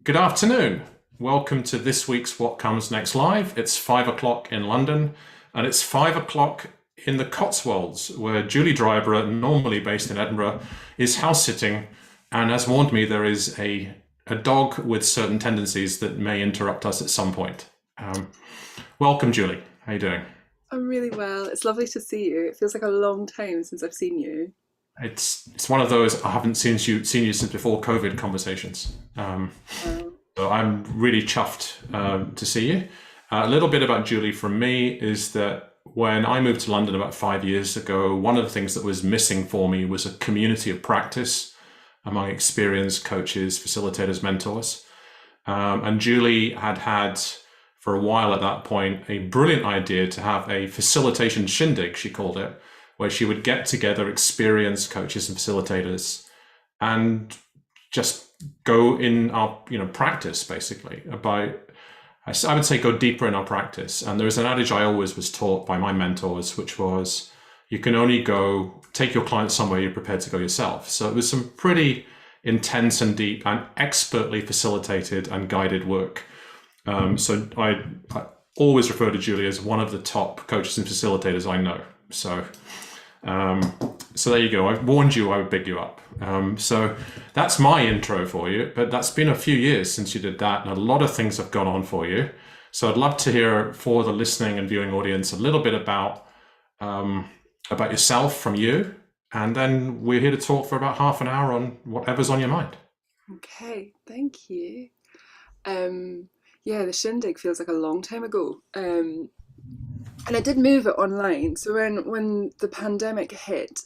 Good afternoon. Welcome to this week's What Comes Next Live. It's 5 o'clock in London and it's 5 o'clock in the Cotswolds, where Julie Drybrough, normally based in Edinburgh, is house sitting and has warned me there is a dog with certain tendencies that may interrupt us at some point. Welcome, Julie. How are you doing? I'm really well. It's lovely to see you. It feels like a long time since I've seen you. It's one of those I haven't seen you since before COVID conversations. Um, So I'm really chuffed to see you. A little bit about Julie from me is that when I moved to London about 5 years ago, one of the things that was missing for me was a community of practice among experienced coaches, facilitators, mentors. And Julie had for a while at that point a brilliant idea to have a facilitation shindig, she called it, where she would get together experienced coaches and facilitators and just go in our practice, basically. I would say go deeper in our practice. And there's an adage I always was taught by my mentors, which was you can only go take your clients somewhere you're prepared to go yourself. So it was some pretty intense and deep and expertly facilitated and guided work. So I always refer to Julie as one of the top coaches and facilitators I know. So there you go. I warned you I would big you up. So that's my intro for you, but that's been a few years since you did that, and a lot of things have gone on for you. So I'd love to hear, for the listening and viewing audience, a little bit about yourself from you, and then we're here to talk for about half an hour on whatever's on your mind. okay, thank you. Yeah, the shindig feels like a long time ago. And I did move it online. So when the pandemic hit,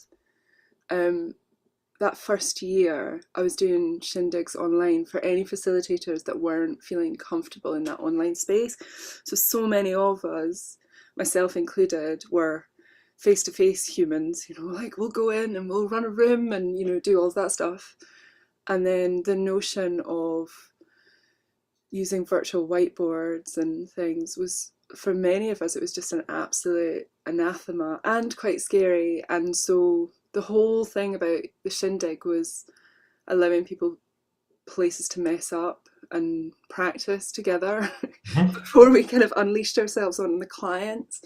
that first year, I was doing shindigs online for any facilitators that weren't feeling comfortable in that online space. So many of us, myself included, were face-to-face humans, like we'll go in and we'll run a room and, do all that stuff. And then the notion of using virtual whiteboards and things was, for many of us, it was just an absolute anathema and quite scary. And so the whole thing about the shindig was allowing people places to mess up and practice together Mhm. before we kind of unleashed ourselves on the clients.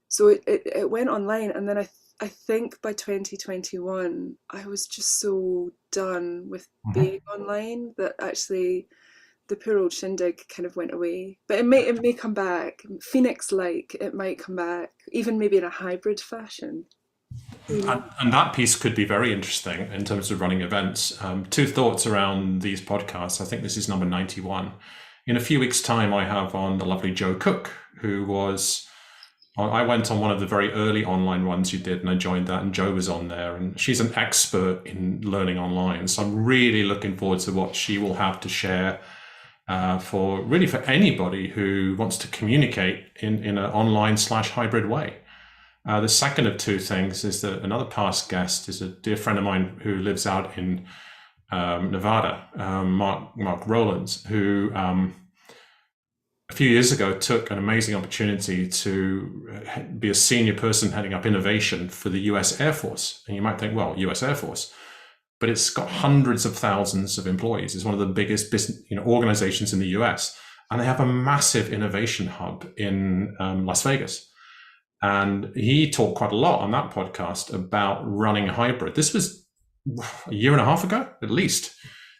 So it went online, and then I think by 2021 I was just so done with Mhm. being online that actually the poor old shindig kind of went away. But it may come back. Phoenix like it might come back, even maybe in a hybrid fashion. Who knows? And that piece could be very interesting in terms of running events. Two thoughts around these podcasts. I think this is number 91. In a few weeks' time, I have on the lovely Jo Cook, who was, I went on one of the very early online ones you did, and I joined that, and Jo was on there, and she's an expert in learning online. So I'm really looking forward to what she will have to share for anybody who wants to communicate in an online/hybrid way. The second of two things is that another past guest is a dear friend of mine who lives out in Nevada, Mark Rowlands, who a few years ago took an amazing opportunity to be a senior person heading up innovation for the US Air Force. And you might think, well, US Air Force, but it's got hundreds of thousands of employees. It's one of the biggest business organizations in the US, and they have a massive innovation hub in Las Vegas. And he talked quite a lot on that podcast about running hybrid. This was a year and a half ago, at least,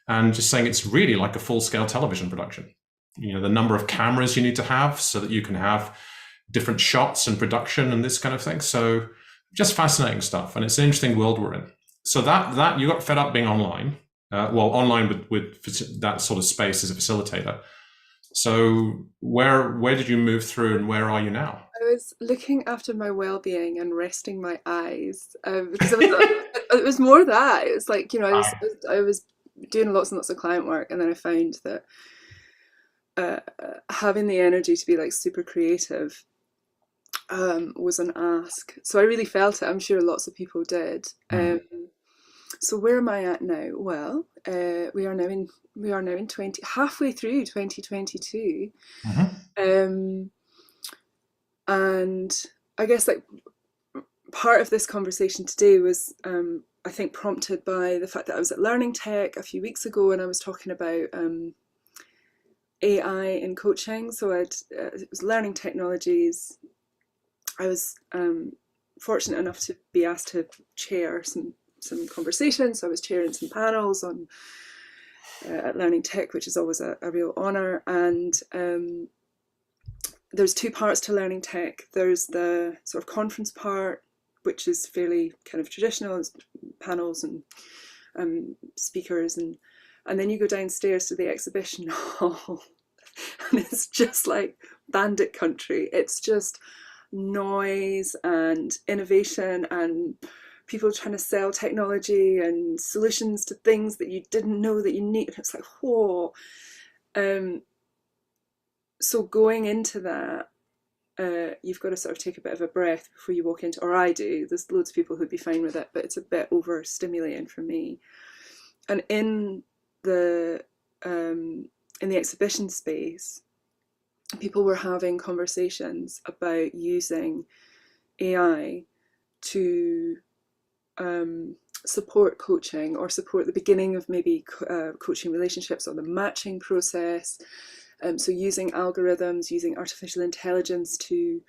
and just saying it's really like a full-scale television production. The number of cameras you need to have so that you can have different shots and production and this kind of thing. So just fascinating stuff, and it's an interesting world we're in. So that you got fed up being online, online with that sort of space as a facilitator. So where did you move through, and where are you now? I was looking after my well-being and resting my eyes, because it was more that it was like I was doing lots and lots of client work, and then I found that having the energy to be like super creative was an ask. So I really felt it. I'm sure lots of people did. Mm. So where am I at now? Well, we are now in halfway through 2022, Mhm. um, and I guess like part of this conversation today was I think prompted by the fact that I was at Learning Tech a few weeks ago, and I was talking about AI in coaching. So it was learning technologies. I was fortunate enough to be asked to chair some conversations. So I was chairing some panels on at Learning Tech, which is always a real honour. And there's two parts to Learning Tech. There's the sort of conference part, which is fairly kind of traditional, panels and speakers, and then you go downstairs to the exhibition hall, and it's just like bandit country. It's just noise and innovation and people trying to sell technology and solutions to things that you didn't know that you need. It's like, whoa. So going into that, you've got to sort of take a bit of a breath before you walk into, or I do. There's loads of people who'd be fine with it, but it's a bit overstimulating for me. And in the exhibition space, people were having conversations about using AI to support coaching, or support the beginning of maybe coaching relationships, or the matching process. So using algorithms, using artificial intelligence to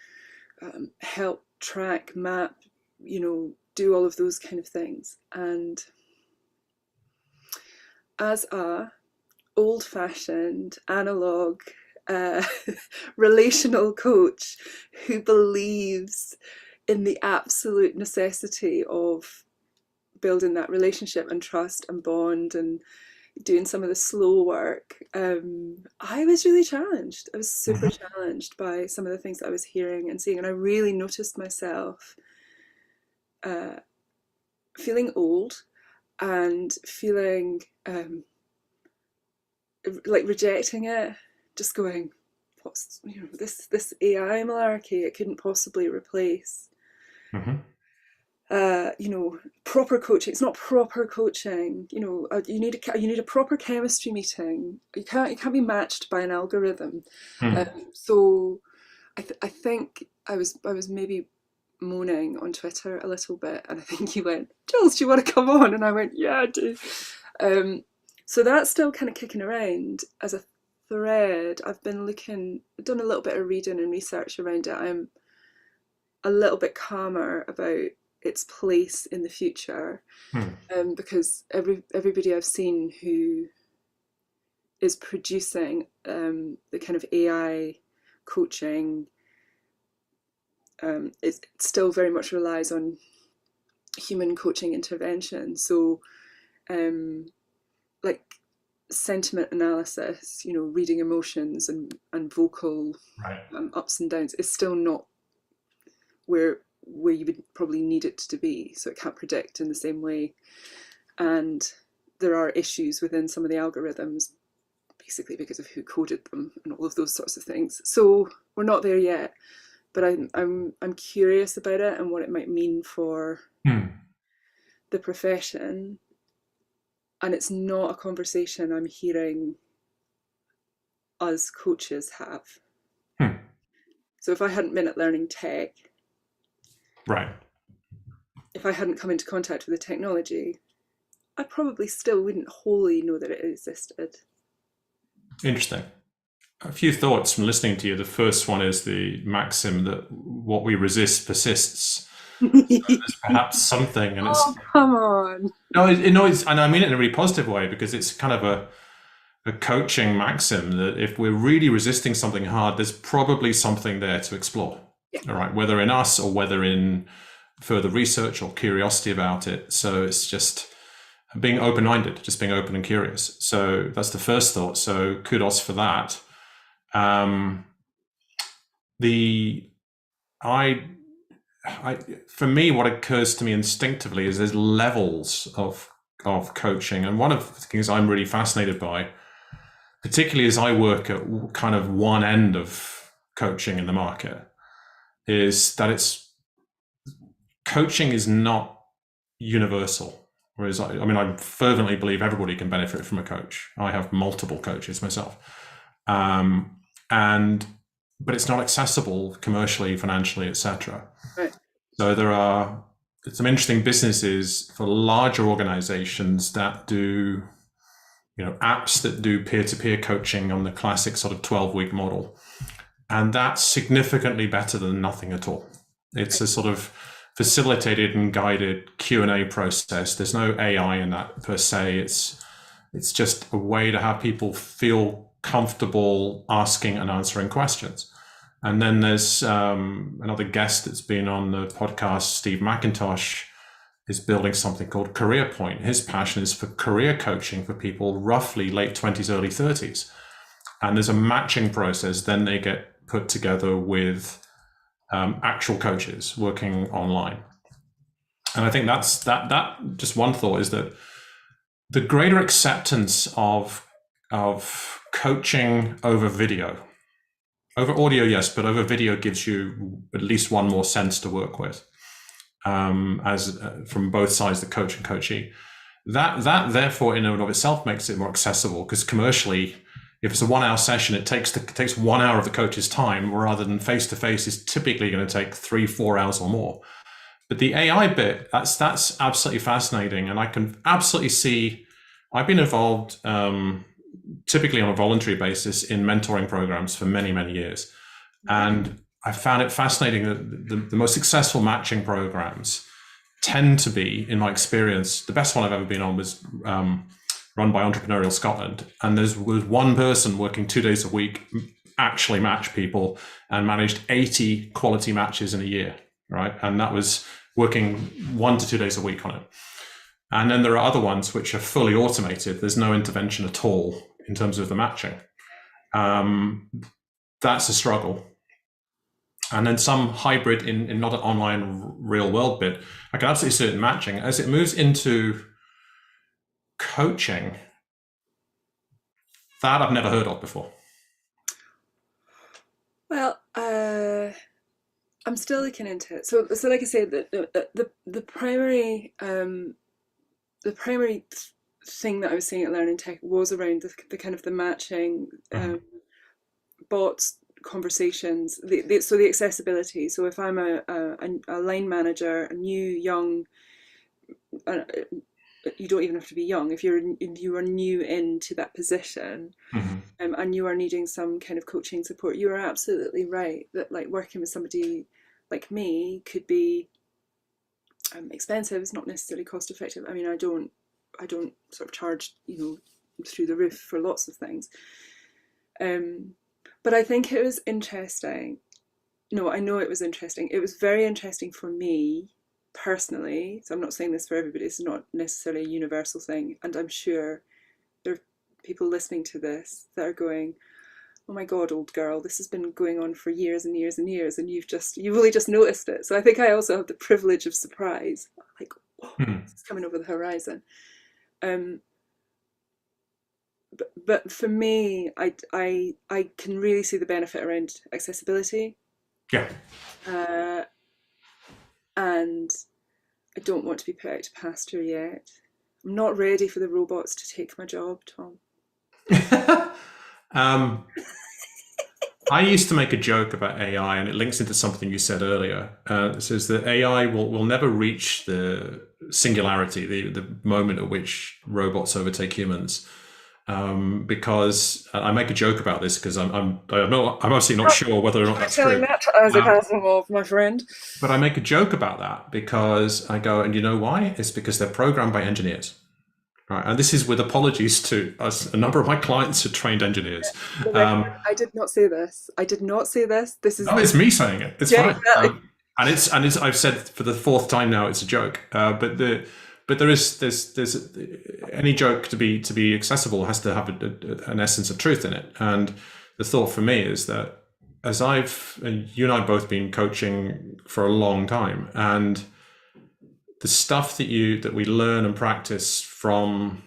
help track, map, do all of those kind of things. And as a old-fashioned, analog, relational coach who believes in the absolute necessity of building that relationship and trust and bond and doing some of the slow work, I was really challenged. I was super challenged by some of the things that I was hearing and seeing, and I really noticed myself feeling old and feeling like rejecting it, just going, what's this AI malarkey? It couldn't possibly replace. Proper coaching. It's not proper coaching. You need a proper chemistry meeting. You can't be matched by an algorithm. So I think I was maybe moaning on Twitter a little bit, and I think you went, Jules, do you want to come on? And I went, yeah, I do. So that's still kind of kicking around as a thread. I've done a little bit of reading and research around it. I'm a little bit calmer about its place in the future, because everybody I've seen who is producing the kind of AI coaching, it still very much relies on human coaching intervention. So like sentiment analysis, reading emotions and vocal ups and downs is still not where you would probably need it to be. So it can't predict in the same way. And there are issues within some of the algorithms, basically because of who coded them and all of those sorts of things. So we're not there yet, but I'm curious about it and what it might mean for the profession. And it's not a conversation I'm hearing us coaches have. So if I hadn't been at Learning Tech, if I hadn't come into contact with the technology, I probably still wouldn't wholly know that it existed. Interesting. A few thoughts from listening to you. The first one is the maxim that what we resist persists. So there's perhaps something, and it's come on. No, and I mean it in a really positive way, because it's kind of a coaching maxim that if we're really resisting something hard, there's probably something there to explore. All right, whether in us or whether in further research or curiosity about it. So it's just being open-minded, just being open and curious. So that's the first thought. So kudos for that. For me, what occurs to me instinctively is there's levels of coaching, and one of the things I'm really fascinated by, particularly as I work at kind of one end of coaching in the market, is that coaching is not universal. Whereas I fervently believe everybody can benefit from a coach. I have multiple coaches myself, but it's not accessible commercially, financially, etc. Right. So there are some interesting businesses for larger organizations that do, apps that do peer-to-peer coaching on the classic sort of 12-week model. And that's significantly better than nothing at all. It's a sort of facilitated and guided Q&A process. There's no AI in that per se. It's just a way to have people feel comfortable asking and answering questions. And then there's another guest that's been on the podcast, Steve McIntosh, is building something called Career Point. His passion is for career coaching for people roughly late 20s, early 30s. And there's a matching process. Then they get put together with actual coaches working online. And I think that's that just one thought is that the greater acceptance of coaching over video, over audio, yes, but over video gives you at least one more sense to work with, from both sides, the coach and coachee. That therefore in and of itself makes it more accessible, because commercially, if it's a 1 hour session, it takes 1 hour of the coach's time, rather than face to face is typically going to take 3-4 hours or more. But the AI bit, that's absolutely fascinating, and I can absolutely see. I've been involved, typically on a voluntary basis, in mentoring programs for many, many years. And I found it fascinating that the most successful matching programs tend to be, in my experience, the best one I've ever been on was run by Entrepreneurial Scotland. And there was one person working 2 days a week, actually match people, and managed 80 quality matches in a year, right? And that was working 1 to 2 days a week on it. And then there are other ones which are fully automated. There's no intervention at all in terms of the matching. That's a struggle. And then some hybrid in not an online real world bit. I can absolutely see it in matching. As it moves into coaching, that I've never heard of before. Well, I'm still looking into it. So like I said, the primary thing that I was seeing at Learning Tech was around the kind of the matching, bots, conversations, so the accessibility. So if I'm a line manager, a new young, you don't even have to be young. If you are new into that position, and you are needing some kind of coaching support, you are absolutely right that like working with somebody like me could be expensive. It's not necessarily cost effective. I mean, I don't sort of charge through the roof for lots of things. But I think it was interesting. No, I know it was interesting. It was very interesting for me personally. So I'm not saying this for everybody. It's not necessarily a universal thing. And I'm sure there are people listening to this that are going, oh my God, old girl, this has been going on for years and years and years, and you've really just noticed it. So I think I also have the privilege of surprise. Like, oh, it's coming over the horizon. But for me, I can really see the benefit around accessibility. Yeah. And I don't want to be put out to pasture yet. I'm not ready for the robots to take my job, Tom. I used to make a joke about AI, and it links into something you said earlier. It says that AI will never reach the singularity, the moment at which robots overtake humans. Because I make a joke about this because I'm obviously not sure whether or not that's true. Telling that to Isaac Asimov, my friend. But I make a joke about that because I go, and you know why? It's because they're programmed by engineers. Right, and this is with apologies to us. A number of my clients are trained engineers. I did not say this. I did not say this. This is. No, it's me saying it. It's fine. Exactly. And it's. I've said for the fourth time now. It's a joke. But there's any joke to be accessible has to have an essence of truth in it. And the thought for me is that as you and I have both been coaching for a long time, and the stuff that we learn and practice from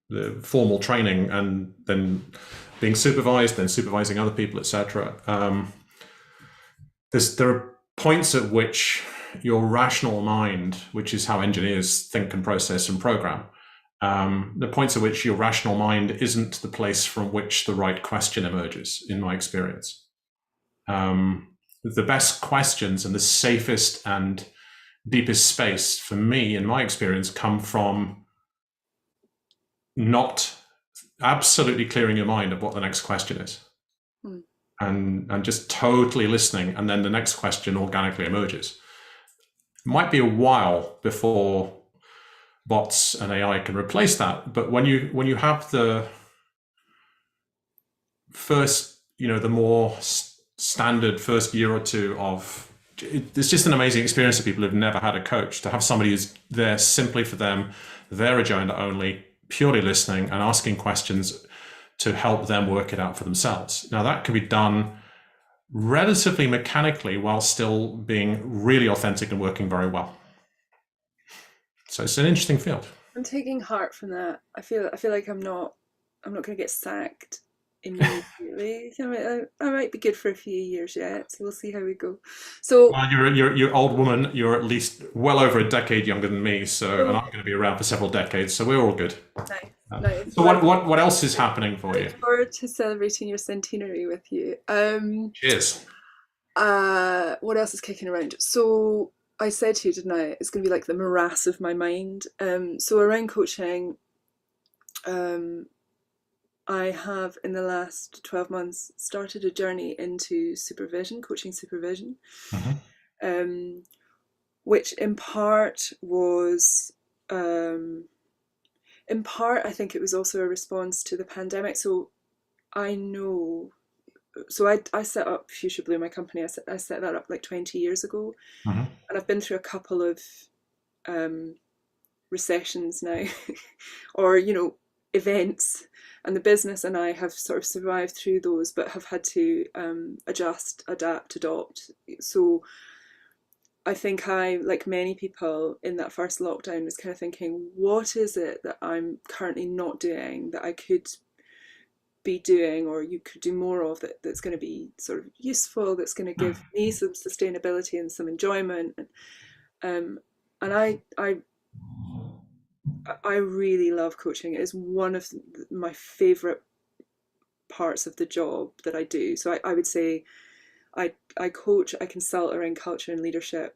the formal training and then being supervised, then supervising other people, etc. There are points at which your rational mind, which is how engineers think and process and program, the points at which your rational mind isn't the place from which the right question emerges, in my experience. The best questions and the safest and deepest space for me, in my experience, come from not absolutely clearing your mind of what the next question is. And just totally listening, and then the next question organically emerges. It might be a while before bots and AI can replace that, but when you have the first, the more standard first year or two of, it's just an amazing experience for people who've never had a coach, to have somebody who's there simply for them, their agenda only, purely listening and asking questions to help them work it out for themselves. Now that can be done relatively mechanically while still being really authentic and working very well. So it's an interesting field. I'm taking heart from that. I feel like I'm not going to get sacked immediately. I might be good for a few years yet, so we'll see how we go. So, well, you're old woman. You're at least well over a decade younger than me, so and I'm going to be around for several decades, so we're all good. Nice. So what else is happening for you? I look forward to celebrating your centenary with you. Cheers. What else is kicking around? So I said to you, didn't I? It's going to be like the morass of my mind. So around coaching, I have in the last 12 months started a journey into supervision, coaching supervision, which in part was, I think it was also a response to the pandemic. So I set up Fuchsia Blue, my company. I set that up like 20 years ago, and I've been through a couple of recessions now, or events, and the business and I have sort of survived through those, but have had to adjust, adapt, adopt. So I think I, like many people in that first lockdown, was kind of thinking, what is it that I'm currently not doing that I could be doing, or you could do more of, that's going to be sort of useful, that's going to give me some sustainability and some enjoyment. And I really love coaching. It is one of my favorite parts of the job that I do. So I would say I coach, I consult around culture and leadership.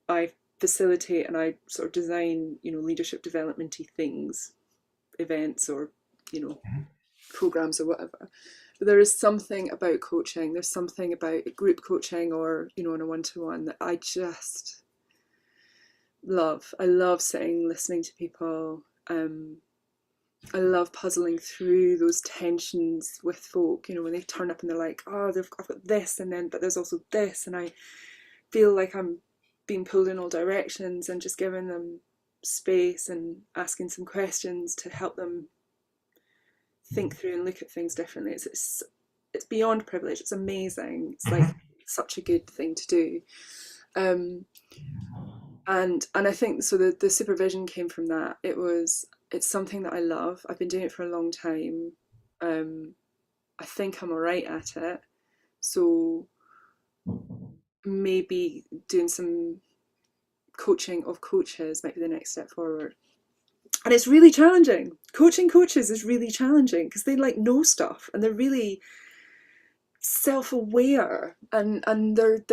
I facilitate and I sort of design, leadership development-y things, events or, programs or whatever. But there is something about coaching. There's something about group coaching or, on a one-to-one that I just love. I love sitting, listening to people. I love puzzling through those tensions with folk, when they turn up and they're like, oh, I've got this, but there's also this, and I feel like I'm being pulled in all directions, and just giving them space and asking some questions to help them think through and look at things differently. It's beyond privilege. It's amazing. It's like such a good thing to do. And I think so the supervision came from that. It's something that I love. I've been doing it for a long time. I think I'm all right at it. So maybe doing some coaching of coaches might be the next step forward. And it's really challenging. Coaching coaches is really challenging because they know stuff, and they're really self-aware, and they're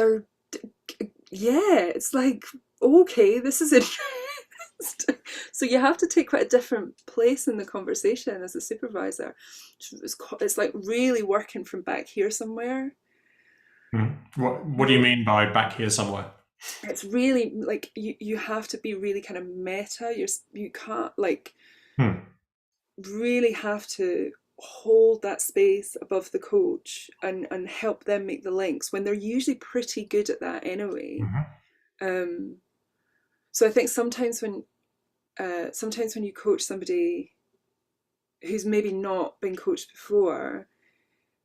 it's like, okay, this is interesting. So you have to take quite a different place in the conversation as a supervisor. It's like really working from back here somewhere. What do you mean by back here somewhere? It's really like you have to be really kind of meta. You can't really have to hold that space above the coach and help them make the links when they're usually pretty good at that anyway. So I think sometimes when you coach somebody who's maybe not been coached before,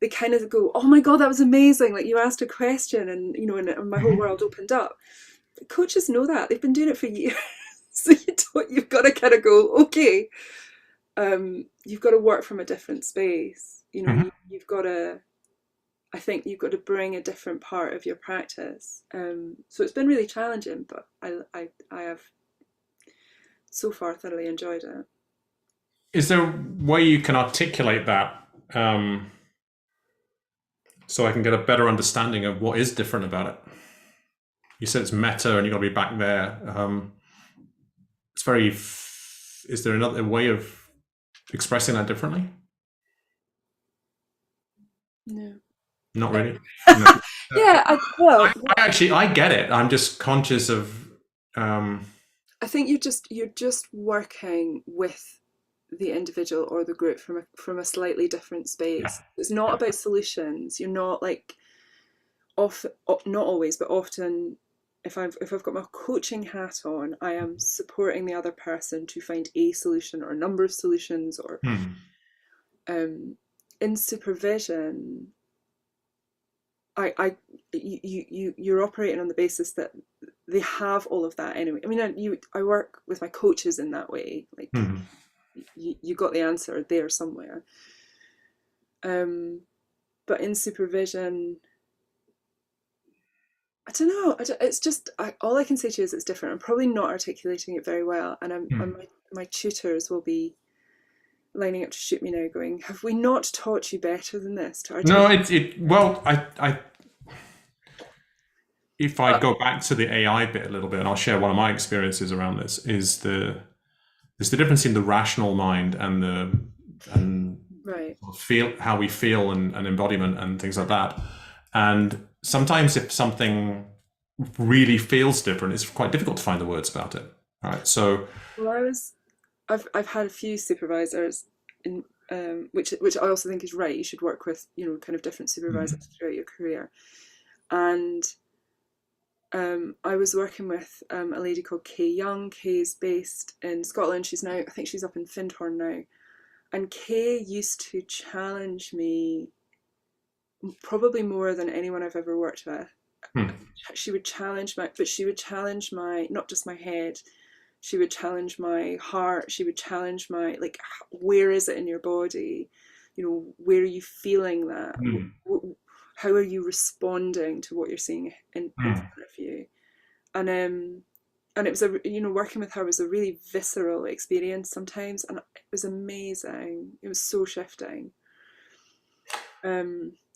they kind of go, oh my God, that was amazing. Like, you asked a question and, and my whole world opened up. Coaches know that. They've been doing it for years. So you've got to kind of go, okay, you've got to work from a different space. You've got to, I think you've got to bring a different part of your practice. So it's been really challenging, but I have so far thoroughly enjoyed it. Is there a way you can articulate that so I can get a better understanding of what is different about it? you said it's meta and you've got to be back there. It's very, is there another way of expressing that differently? No. Not really. No. Yeah, I get it. I'm just conscious of. I think you're just working with the individual or the group from a slightly different space. Yeah. It's not about solutions. You're not like not always, but often. If I've got my coaching hat on, I am supporting the other person to find a solution or a number of solutions. Or in supervision, you're operating on the basis that they have all of that anyway. I mean, I work with my coaches in that way. Like you got the answer there somewhere. But in supervision, I don't know. It's just all I can say to you is it's different. I'm probably not articulating it very well, and my tutors will be lining up to shoot me now, going, "Have we not taught you better than this?" No, well, if I go back to the AI bit a little bit, and I'll share one of my experiences around this, is there's the difference in the rational mind and right. how we feel and embodiment and things like that. And sometimes if something really feels different, it's quite difficult to find the words about it. Right. So I've had a few supervisors in which I also think is right. You should work with, kind of different supervisors throughout your career. And I was working with a lady called Kay Young. Kay's based in Scotland. I think she's up in Findhorn now. And Kay used to challenge me probably more than anyone I've ever worked with. She would challenge my, not just my head, she would challenge my heart, she would challenge my, like, where is it in your body? Where are you feeling that? How are you responding to what you're seeing in front of you? And it was working with her was a really visceral experience sometimes, and it was amazing. It was so shifting.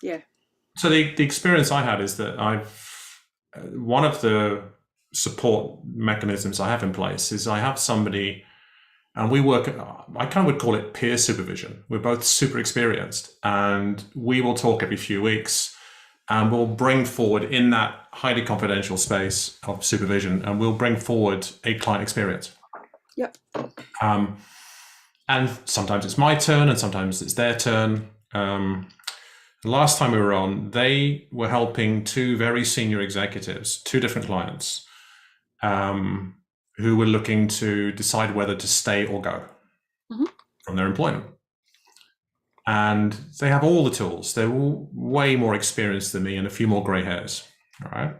Yeah. So the experience I had is that one of the support mechanisms I have in place is I have somebody, and we work, I kind of would call it peer supervision. We're both super experienced, and we will talk every few weeks, and we'll bring forward in that highly confidential space of supervision, and we'll bring forward a client experience. Yep. And sometimes it's my turn and sometimes it's their turn. The last time we were on, they were helping two very senior executives, two different clients, who were looking to decide whether to stay or go from their employment. And they have all the tools. They're way more experienced than me and a few more gray hairs, all right?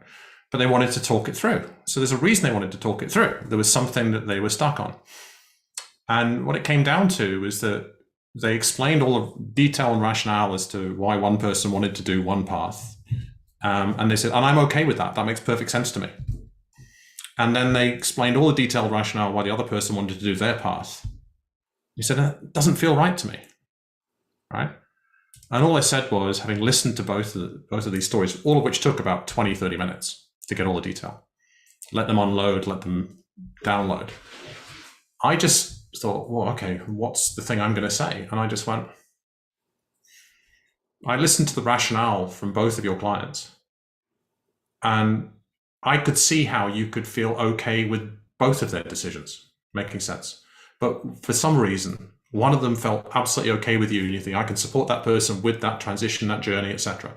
But they wanted to talk it through. So there's a reason they wanted to talk it through. There was something that they were stuck on. And what it came down to was that they explained all the detail and rationale as to why one person wanted to do one path. And they said, and I'm okay with that. That makes perfect sense to me. And then they explained all the detailed rationale why the other person wanted to do their path. He said, that doesn't feel right to me. Right? And all I said was, having listened to both of these stories, all of which took about 20, 30 minutes to get all the detail, let them unload, let them download. I just thought, well, okay, what's the thing I'm going to say? And I just went, I listened to the rationale from both of your clients, and I could see how you could feel okay with both of their decisions making sense. But for some reason, one of them felt absolutely okay with you, and you think, I can support that person with that transition, that journey, etc.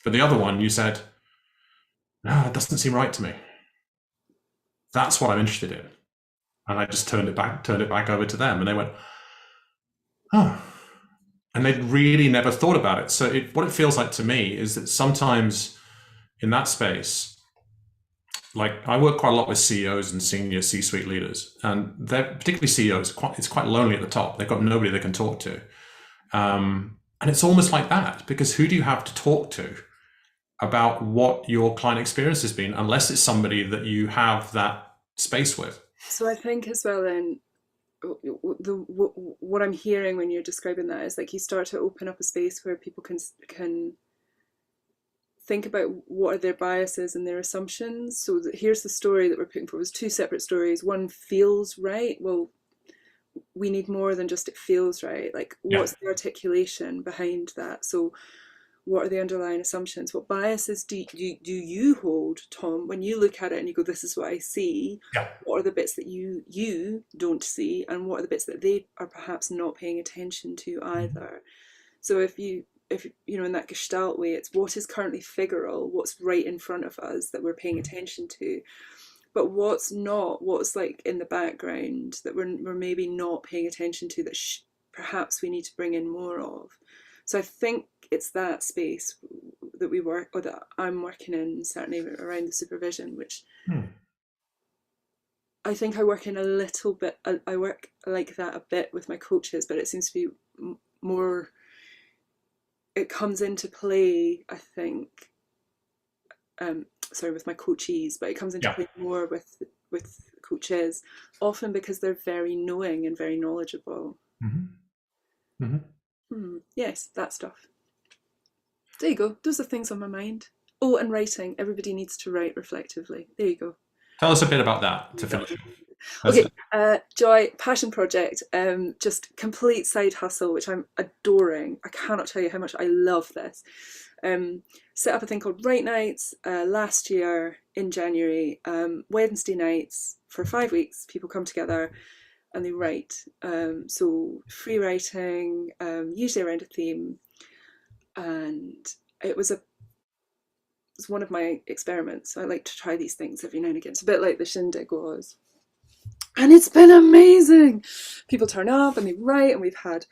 But the other one, you said, no, it doesn't seem right to me. That's what I'm interested in. And I just turned it back over to them, and they went, oh. And they'd really never thought about it. So what it feels like to me is that sometimes in that space, like I work quite a lot with CEOs and senior C-suite leaders, and they're particularly CEOs, it's quite lonely at the top. They've got nobody they can talk to. And it's almost like that, because who do you have to talk to about what your client experience has been, unless it's somebody that you have that space with? So I think as well then, what I'm hearing when you're describing that is like you start to open up a space where people can think about what are their biases and their assumptions. So here's the story that we're putting forward. It's two separate stories. One feels right. Well, we need more than just it feels right. Like, what's the articulation behind that? So what are the underlying assumptions? What biases do you hold, Tom, when you look at it and you go, this is what I see? Yeah. What are the bits that you don't see, and what are the bits that they are perhaps not paying attention to either? So if you know, in that Gestalt way, it's what is currently figural, what's right in front of us that we're paying attention to, but what's not, what's like in the background that we're maybe not paying attention to, that perhaps we need to bring in more of. So I think it's that space that we work, or that I'm working in, certainly around the supervision, which I think I work in a little bit, I work like that a bit with my coaches, but it seems to be more, it comes into play, I think, sorry, with my coachees, but it comes into play more with coaches, often because they're very knowing and very knowledgeable. Yes, that stuff. There you go. Those are things on my mind. Oh, and writing. Everybody needs to write reflectively. There you go. Tell us a bit about that to finish. Okay, Joy, passion project, just complete side hustle, which I'm adoring. I cannot tell you how much I love this. Set up a thing called Write Nights last year in January. Wednesday nights for 5 weeks, people come together and they write. So free writing, usually around a theme. And it was one of my experiments. I like to try these things every now and again. It's a bit like the Shindig was. And it's been amazing. People turn up and they write, and we've had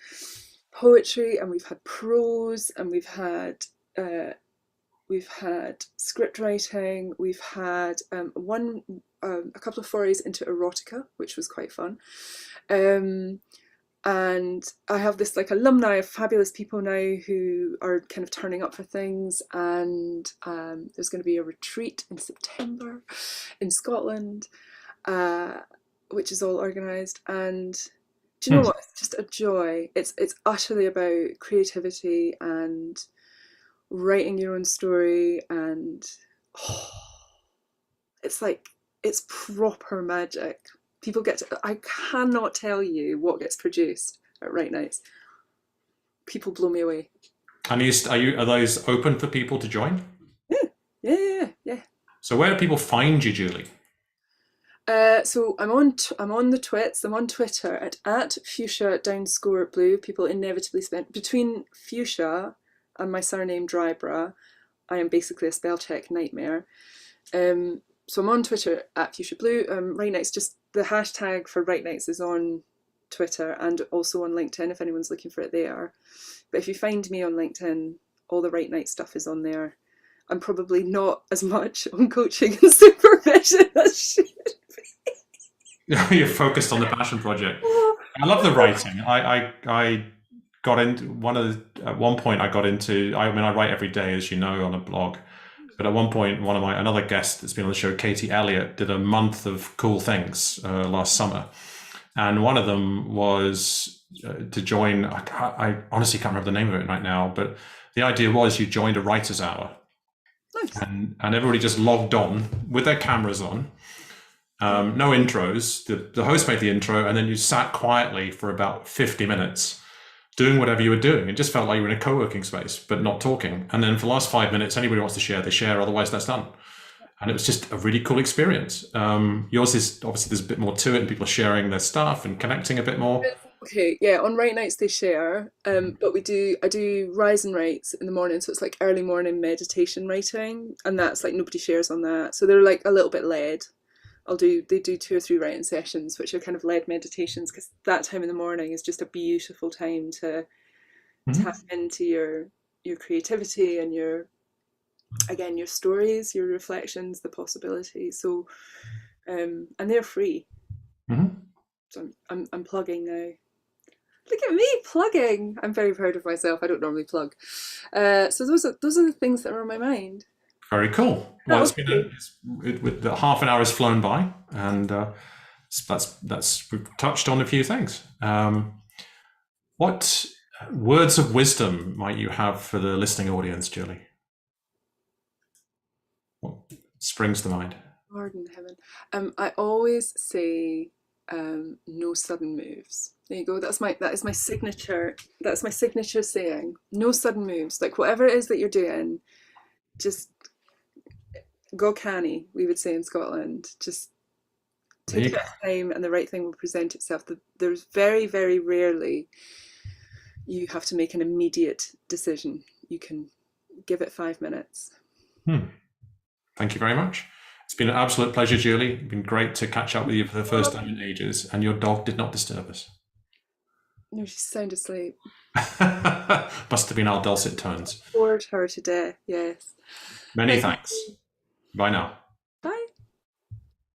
poetry, and we've had prose, and we've had script writing. We've had a couple of forays into erotica, which was quite fun. And I have this like alumni of fabulous people now who are kind of turning up for things, and there's going to be a retreat in September in Scotland, which is all organised. And do you know what? It's just a joy. It's utterly about creativity and writing your own story, and it's like, it's proper magic. People get to, I cannot tell you what gets produced at Write Nights. People blow me away. And are those open for people to join? Yeah. So where do people find you, Julie? So I'm on the twits. I'm on Twitter at fuchsia_blue. People inevitably spend between fuchsia and my surname Drybrough. I am basically a spell check nightmare. So I'm on Twitter at Fuchsia Blue. Write Nights, just the hashtag for Write Nights is on Twitter and also on LinkedIn if anyone's looking for it there. But if you find me on LinkedIn, all the Write Night stuff is on there. I'm probably not as much on coaching and supervision as should be. You're focused on the passion project. I love the writing. I got into at one point I got into, I mean, I write every day, as you know, on a blog. But at one point, another guest that's been on the show, Katie Elliott, did a month of cool things last summer. And one of them was to join, I honestly can't remember the name of it right now, but the idea was you joined a writer's hour. Nice. And everybody just logged on with their cameras on, no intros. The host made the intro, and then you sat quietly for about 50 minutes doing whatever you were doing. It just felt like you were in a co-working space, but not talking. And then for the last 5 minutes, anybody wants to share, they share, otherwise that's done. And it was just a really cool experience. Yours is, obviously there's a bit more to it, and people are sharing their stuff and connecting a bit more. Okay, yeah, on Write Nights they share, but I do Rise and Writes in the morning, so it's like early morning meditation writing, and that's like nobody shares on that. So they're like a little bit led. They do 2 or 3 writing sessions, which are kind of led meditations, because that time in the morning is just a beautiful time to tap into your creativity and your stories, your reflections, the possibilities. So, and they're free. So I'm plugging now. Look at me plugging. I'm very proud of myself. I don't normally plug. So those are the things that are on my mind. Very cool. Well, it's been the half an hour has flown by, and we've touched on a few things. What words of wisdom might you have for the listening audience, Julie? What springs to mind? Lord in heaven. I always say no sudden moves. There you go. That is my signature. That's my signature saying. No sudden moves. Like whatever it is that you're doing, just go canny, we would say in Scotland. Just take your time and the right thing will present itself. There's very, very rarely you have to make an immediate decision. You can give it 5 minutes. Thank you very much. It's been an absolute pleasure, Julie. It's been great to catch up with you for the first time in ages, and your dog did not disturb us. No, she's sound asleep. Must have been our dulcet tones. Bored her to death, yes. Many thanks. Bye now.